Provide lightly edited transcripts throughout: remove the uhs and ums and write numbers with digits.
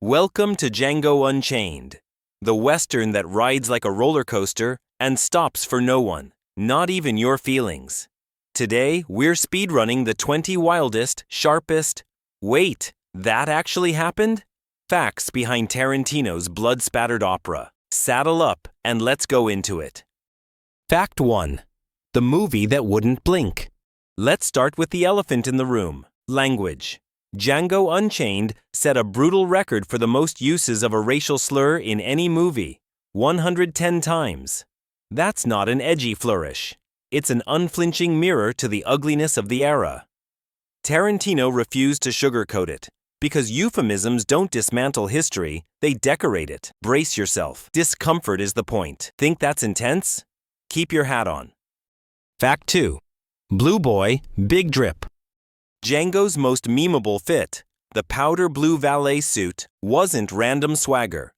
Welcome to Django Unchained, the Western that rides like a roller coaster and stops for no one, not even your feelings. Today, we're speedrunning the 20 wildest, sharpest, wait, that actually happened? Facts behind Tarantino's blood-spattered opera. Saddle up and let's go into it. Fact 1. The movie that wouldn't blink. Let's start with the elephant in the room, language. Django Unchained set a brutal record for the most uses of a racial slur in any movie, 110 times. That's not an edgy flourish. It's an unflinching mirror to the ugliness of the era. Tarantino refused to sugarcoat it, because euphemisms don't dismantle history, they decorate it. Brace yourself. Discomfort is the point. Think that's intense? Keep your hat on. Fact 2. Blue Boy, Big Drip. Django's most memeable fit, the powder blue valet suit, wasn't random swagger.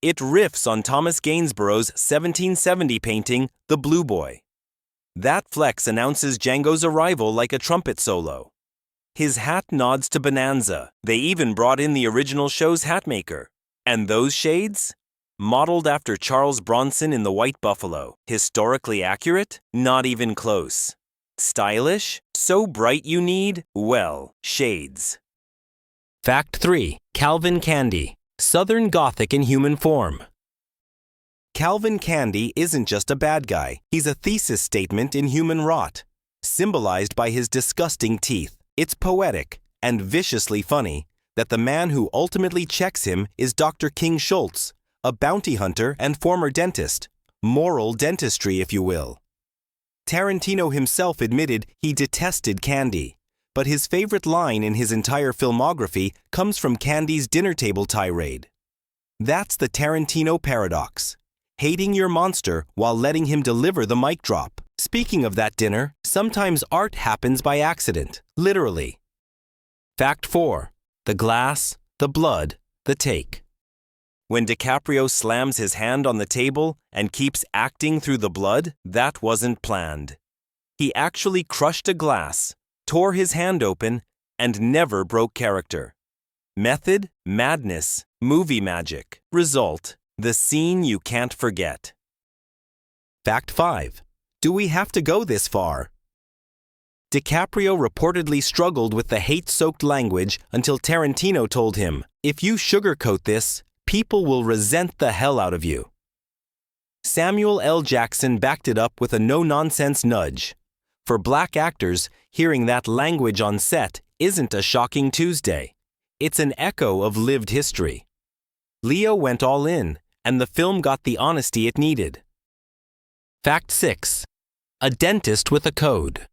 It riffs on Thomas Gainsborough's 1770 painting, The Blue Boy. That flex announces Django's arrival like a trumpet solo. His hat nods to Bonanza. They even brought in the original show's hat maker. And those shades? Modeled after Charles Bronson in The White Buffalo. Historically accurate? Not even close. Stylish? So bright you need, well, shades. Fact 3. Calvin Candy, Southern Gothic in human form. Calvin Candy isn't just a bad guy, he's a thesis statement in human rot, symbolized by his disgusting teeth. It's poetic and viciously funny that the man who ultimately checks him is Dr. King Schultz, a bounty hunter and former dentist, moral dentistry if you will. Tarantino himself admitted he detested Candy, but his favorite line in his entire filmography comes from Candy's dinner table tirade. That's the Tarantino paradox, hating your monster while letting him deliver the mic drop. Speaking of that dinner, sometimes art happens by accident, literally. Fact 4. The glass, the blood, the take. When DiCaprio slams his hand on the table and keeps acting through the blood, that wasn't planned. He actually crushed a glass, tore his hand open, and never broke character. Method, madness, movie magic. Result, the scene you can't forget. Fact 5. Do we have to go this far? DiCaprio reportedly struggled with the hate-soaked language until Tarantino told him, "If you sugarcoat this, people will resent the hell out of you." Samuel L. Jackson backed it up with a no-nonsense nudge. For black actors, hearing that language on set isn't a shocking Tuesday. It's an echo of lived history. Leo went all in, and the film got the honesty it needed. Fact 6. A dentist with a code.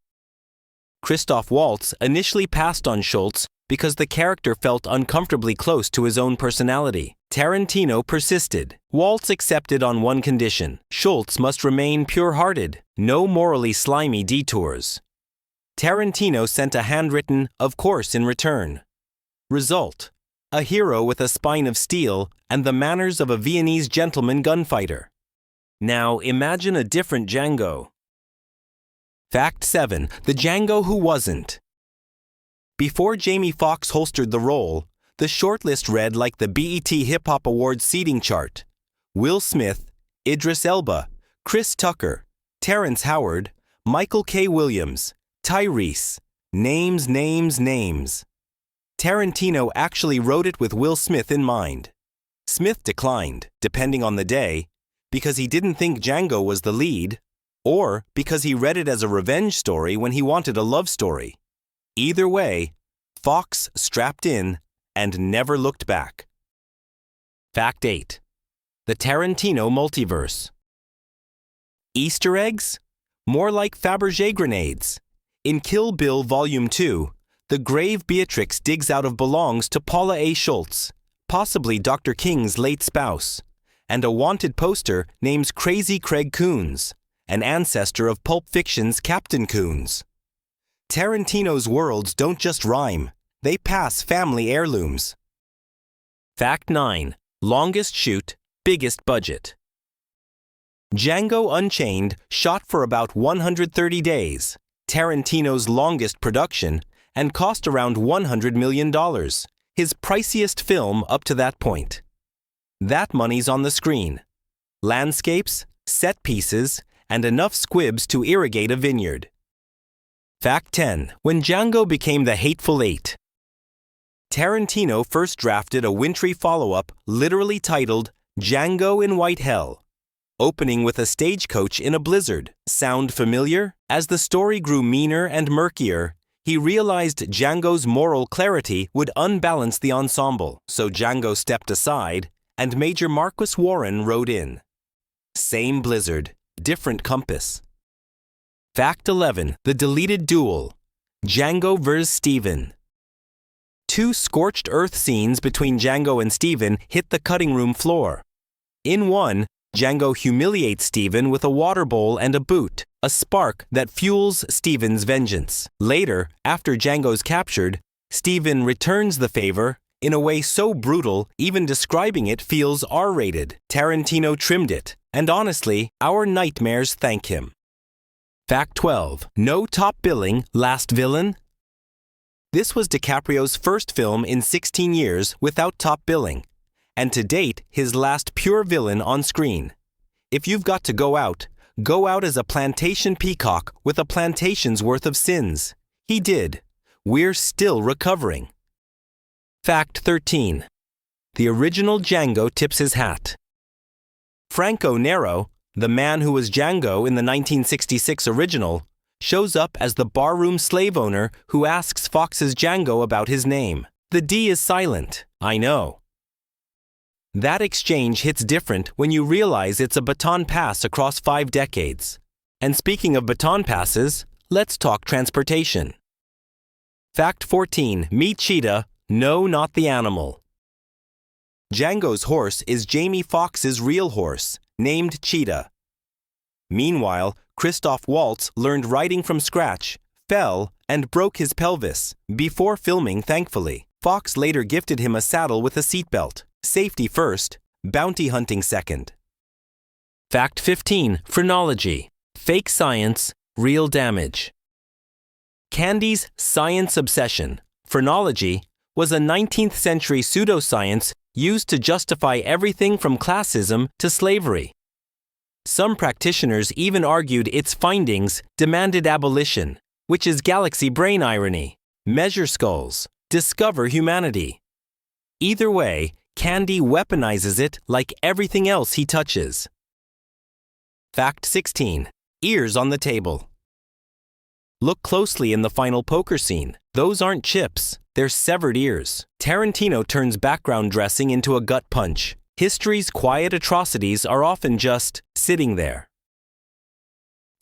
Christoph Waltz initially passed on Schultz because the character felt uncomfortably close to his own personality. Tarantino persisted. Waltz accepted on one condition: Schultz must remain pure-hearted, no morally slimy detours. Tarantino sent a handwritten "of course" in return. Result: a hero with a spine of steel and the manners of a Viennese gentleman gunfighter. Now imagine a different Django. Fact 7. The Django who wasn't. Before Jamie Foxx holstered the role, the shortlist read like the BET Hip Hop Awards seating chart: Will Smith, Idris Elba, Chris Tucker, Terrence Howard, Michael K. Williams, Tyrese. Names, names, names. Tarantino actually wrote it with Will Smith in mind. Smith declined, depending on the day, because he didn't think Django was the lead, or because he read it as a revenge story when he wanted a love story. Either way, Fox strapped in and never looked back. Fact 8. The Tarantino multiverse. Easter eggs? More like Fabergé grenades. In Kill Bill Volume 2, the grave Beatrix digs out of belongs to Paula A. Schultz, possibly Dr. King's late spouse, and a wanted poster names Crazy Craig Coons, an ancestor of Pulp Fiction's Captain Coons. Tarantino's worlds don't just rhyme, they pass family heirlooms. Fact 9. Longest shoot, biggest budget. Django Unchained shot for about 130 days, Tarantino's longest production, and cost around $100 million. his priciest film up to that point. That money's on the screen. Landscapes, set pieces, and enough squibs to irrigate a vineyard. Fact 10. When Django became the Hateful Eight. Tarantino first drafted a wintry follow-up literally titled Django in White Hell, opening with a stagecoach in a blizzard. Sound familiar? As the story grew meaner and murkier, he realized Django's moral clarity would unbalance the ensemble, so Django stepped aside, and Major Marquis Warren rode in. Same blizzard, different compass. Fact 11. The Deleted Duel. Django vs. Steven. Two scorched earth scenes between Django and Steven hit the cutting room floor. In one, Django humiliates Steven with a water bowl and a boot, a spark that fuels Steven's vengeance. Later, after Django's captured, Steven returns the favor in a way so brutal, even describing it feels R-rated. Tarantino trimmed it, and honestly, our nightmares thank him. Fact 12. No top billing, last villain? This was DiCaprio's first film in 16 years without top billing, and to date, his last pure villain on screen. If you've got to go out as a plantation peacock with a plantation's worth of sins. He did. We're still recovering. Fact 13. The original Django tips his hat. Franco Nero, the man who was Django in the 1966 original, shows up as the barroom slave owner who asks Fox's Django about his name. The D is silent, I know. That exchange hits different when you realize it's a baton pass across 5 decades. And speaking of baton passes, let's talk transportation. Fact 14. Meet Cheetah. No, not the animal. Django's horse is Jamie Foxx's real horse, named Cheetah. Meanwhile, Christoph Waltz learned riding from scratch, fell, and broke his pelvis, before filming thankfully. Fox later gifted him a saddle with a seatbelt. Safety first, bounty hunting second. Fact 15. Phrenology. Fake science, real damage. Candy's science obsession, phrenology, was a 19th century pseudoscience used to justify everything from classism to slavery. Some practitioners even argued its findings demanded abolition, which is galaxy brain irony. Measure skulls, discover humanity. Either way, Candy weaponizes it like everything else he touches. Fact 16. Ears on the table. Look closely in the final poker scene. Those aren't chips, they're severed ears. Tarantino turns background dressing into a gut punch. History's quiet atrocities are often just sitting there.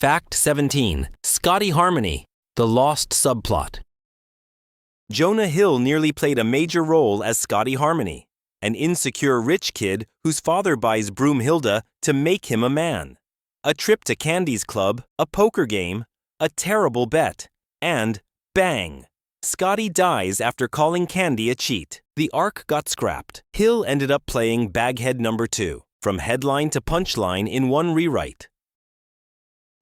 Fact 17. Scotty Harmony, the lost subplot. Jonah Hill nearly played a major role as Scotty Harmony, an insecure rich kid whose father buys Broomhilda to make him a man. A trip to Candy's club, a poker game, a terrible bet, and bang! Scotty dies after calling Candy a cheat. The arc got scrapped. Hill ended up playing Baghead number 2, from headline to punchline in one rewrite.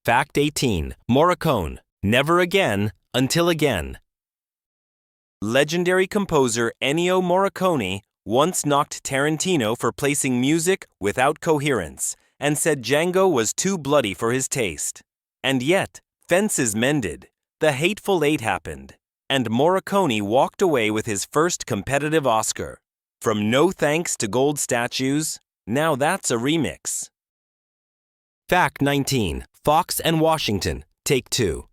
Fact 18. Morricone. Never again, until again. Legendary composer Ennio Morricone once knocked Tarantino for placing music without coherence and said Django was too bloody for his taste. And yet, fences mended, The Hateful Eight happened, and Morricone walked away with his first competitive Oscar. From no thanks to gold statues, now that's a remix. Fact 19. Fox and Washington, Take 2.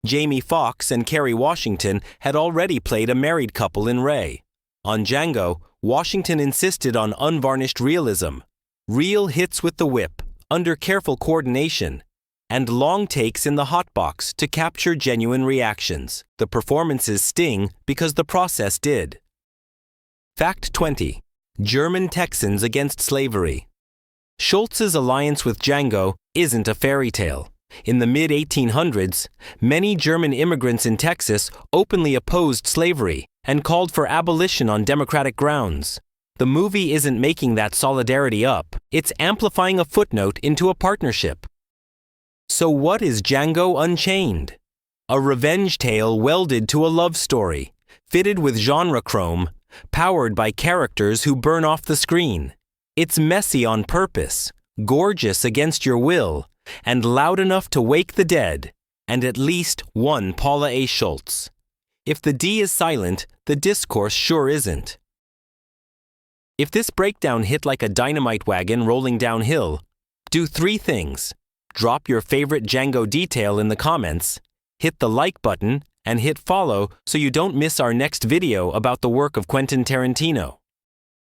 Jamie Foxx and Kerry Washington had already played a married couple in Ray. On Django, Washington insisted on unvarnished realism, real hits with the whip, under careful coordination, and long takes in the hotbox to capture genuine reactions. The performances sting because the process did. Fact 20. German Texans against slavery. Schultz's alliance with Django isn't a fairy tale. In the mid-1800s, many German immigrants in Texas openly opposed slavery and called for abolition on democratic grounds. The movie isn't making that solidarity up, it's amplifying a footnote into a partnership. So what is Django Unchained? A revenge tale welded to a love story, fitted with genre chrome, powered by characters who burn off the screen. It's messy on purpose, gorgeous against your will, and loud enough to wake the dead, and at least one Paula A. Schultz. If the D is silent, the discourse sure isn't. If this breakdown hit like a dynamite wagon rolling downhill, do 3 things. Drop your favorite Django detail in the comments, hit the like button, and hit follow so you don't miss our next video about the work of Quentin Tarantino.